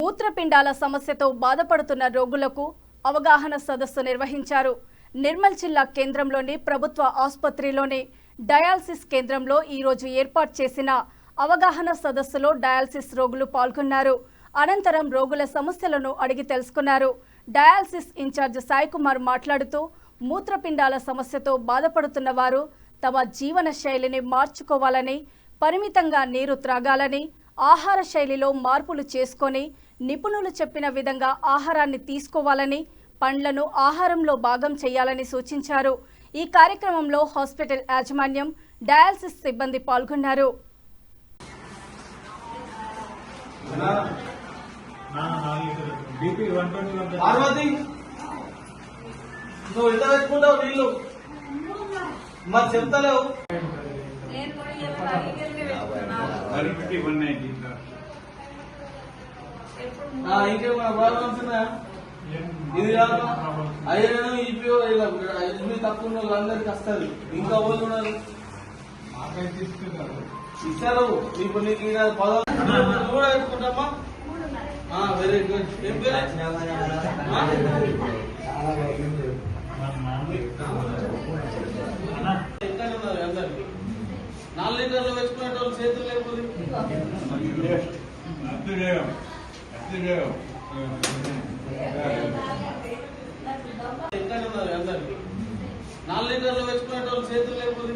మూత్రపిండాల సమస్యతో బాధపడుతున్న రోగులకు అవగాహన సదస్సు నిర్వహించారు. నిర్మల్ జిల్లా కేంద్రంలోని ప్రభుత్వ ఆసుపత్రిలోని డయాలసిస్ కేంద్రంలో ఈ రోజు ఏర్పాటు చేసిన అవగాహన సదస్సులో డయాలసిస్ రోగులు పాల్గొన్నారు. అనంతరం రోగుల సమస్యలను అడిగి తెలుసుకున్నారు. డయాలసిస్ ఇన్ఛార్జ్ సాయి కుమార్ మాట్లాడుతూ మూత్రపిండాల సమస్యతో బాధపడుతున్న వారు తమ జీవన శైలిని మార్చుకోవాలని, పరిమితంగా నీరు త్రాగాలని, ఆహార శైలిలో మార్పులు చేసుకొని నిపుణులు చెప్పిన విధంగా ఆహారాన్ని తీసుకోవాలని, పండ్లను ఆహారంలో భాగం చేయాలని సూచించారు. ఈ కార్యక్రమంలో హాస్పిటల్ యాజమాన్యం, డయాలసిస్ సిబ్బంది పాల్గొన్నారు. చెప్తలేవు ఇది అయ్యను ఈపీఓ ఎస్బీ తక్కువ అందరికి వస్తుంది. ఇంకా వాళ్ళు ఉన్నారు ఇస్తారు. ఇప్పుడు నీకు పదవి కూడా పెట్టుకుంటామా? Very good. ఏం పేరు? ఎక్కడ ఉన్నారు అందరికి? 4 లీటర్లు వేసుకునే వాళ్ళు చేతులు లేకపోతే ఎక్కడ ఉన్నారు అందరికి? 4 లీటర్లు వేసుకునే వాళ్ళు చేతులు లేకపోతే